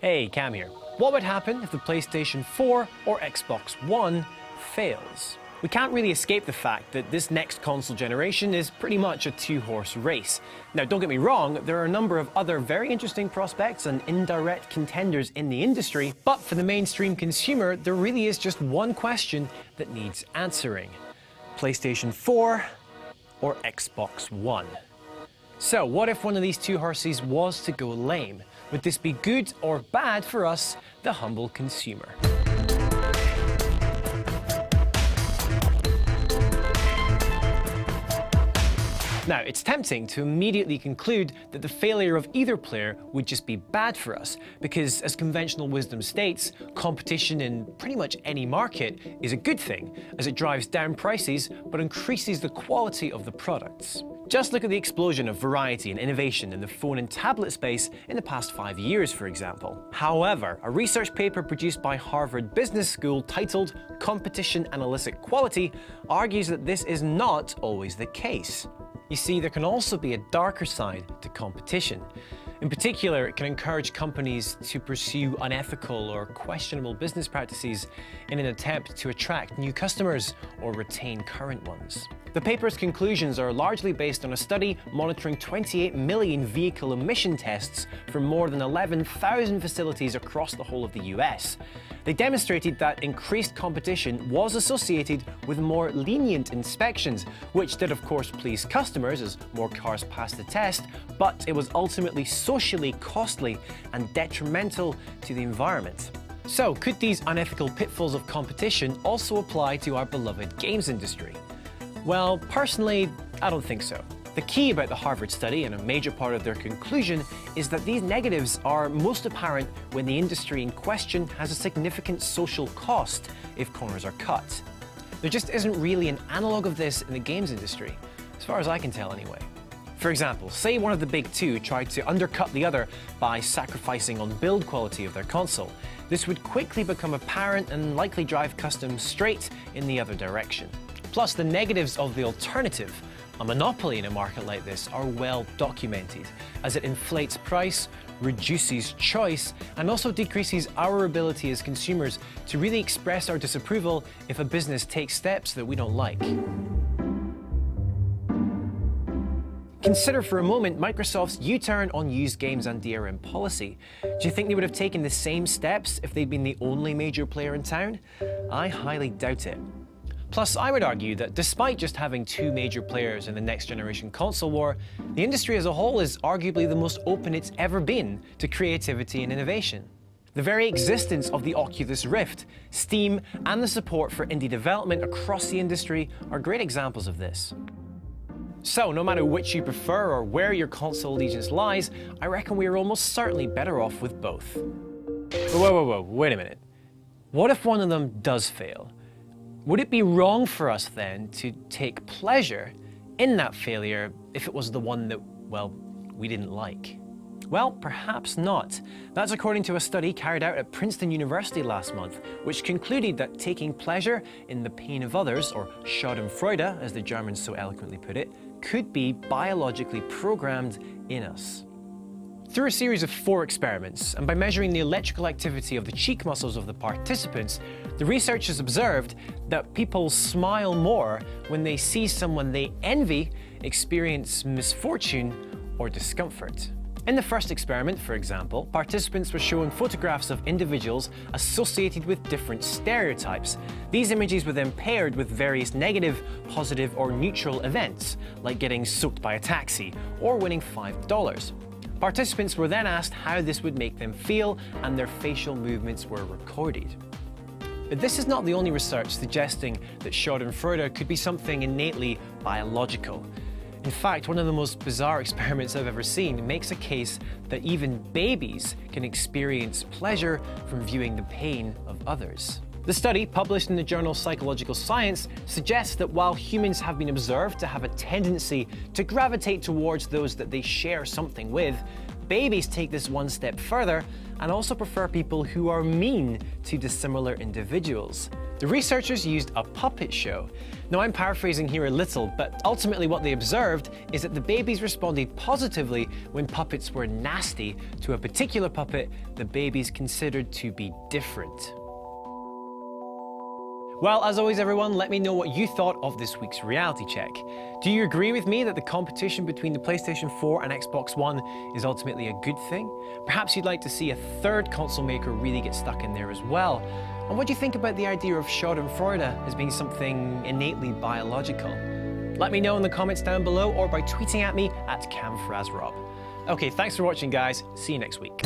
Hey, Cam here. What would happen if the PlayStation 4 or Xbox One fails? We can't really escape the fact that this next console generation is pretty much a two-horse race. Now, don't get me wrong, there are a number of other very interesting prospects and indirect contenders in the industry, but for the mainstream consumer, there really is just one question that needs answering. PlayStation 4 or Xbox One? So, what if one of these two horses was to go lame? Would this be good or bad for us, the humble consumer? Now, it's tempting to immediately conclude that the failure of either player would just be bad for us, because as conventional wisdom states, competition in pretty much any market is a good thing, as it drives down prices but increases the quality of the products. Just look at the explosion of variety and innovation in the phone and tablet space in the past 5 years, for example. However, a research paper produced by Harvard Business School titled Competition and Illicit Quality argues that this is not always the case. You see, there can also be a darker side to competition. In particular, it can encourage companies to pursue unethical or questionable business practices in an attempt to attract new customers or retain current ones. The paper's conclusions are largely based on a study monitoring 28 million vehicle emission tests from more than 11,000 facilities across the whole of the US. They demonstrated that increased competition was associated with more lenient inspections, which did of course please customers as more cars passed the test, but it was ultimately socially costly and detrimental to the environment. So, could these unethical pitfalls of competition also apply to our beloved games industry? Well, personally, I don't think so. The key about the Harvard study, and a major part of their conclusion, is that these negatives are most apparent when the industry in question has a significant social cost if corners are cut. There just isn't really an analogue of this in the games industry, as far as I can tell anyway. For example, say one of the big two tried to undercut the other by sacrificing on build quality of their console. This would quickly become apparent and likely drive customers straight in the other direction. Plus, the negatives of the alternative, a monopoly in a market like this, are well documented, as it inflates price, reduces choice, and also decreases our ability as consumers to really express our disapproval if a business takes steps that we don't like. Consider for a moment Microsoft's U-turn on used games and DRM policy. Do you think they would have taken the same steps if they'd been the only major player in town? I highly doubt it. Plus, I would argue that despite just having two major players in the next generation console war, the industry as a whole is arguably the most open it's ever been to creativity and innovation. The very existence of the Oculus Rift, Steam, and the support for indie development across the industry are great examples of this. So, no matter which you prefer or where your console allegiance lies, I reckon we are almost certainly better off with both. Whoa, wait a minute. What if one of them does fail? Would it be wrong for us then to take pleasure in that failure if it was the one that, well, we didn't like? Well, perhaps not. That's according to a study carried out at Princeton University last month, which concluded that taking pleasure in the pain of others, or Schadenfreude, as the Germans so eloquently put it, could be biologically programmed in us. Through a series of 4 experiments, and by measuring the electrical activity of the cheek muscles of the participants, the researchers observed that people smile more when they see someone they envy experience misfortune or discomfort. In the first experiment, for example, participants were shown photographs of individuals associated with different stereotypes. These images were then paired with various negative, positive, or neutral events, like getting soaked by a taxi or winning $5. Participants were then asked how this would make them feel, and their facial movements were recorded. But this is not the only research suggesting that Schadenfreude could be something innately biological. In fact, one of the most bizarre experiments I've ever seen makes a case that even babies can experience pleasure from viewing the pain of others. The study, published in the journal Psychological Science, suggests that while humans have been observed to have a tendency to gravitate towards those that they share something with, babies take this one step further and also prefer people who are mean to dissimilar individuals. The researchers used a puppet show. Now, I'm paraphrasing here a little, but ultimately what they observed is that the babies responded positively when puppets were nasty to a particular puppet the babies considered to be different. Well, as always everyone, let me know what you thought of this week's reality check. Do you agree with me that the competition between the PlayStation 4 and Xbox One is ultimately a good thing? Perhaps you'd like to see a third console maker really get stuck in there as well. And what do you think about the idea of schadenfreude as being something innately biological? Let me know in the comments down below or by tweeting at me at @CamFrazRob. Okay, thanks for watching guys, see you next week.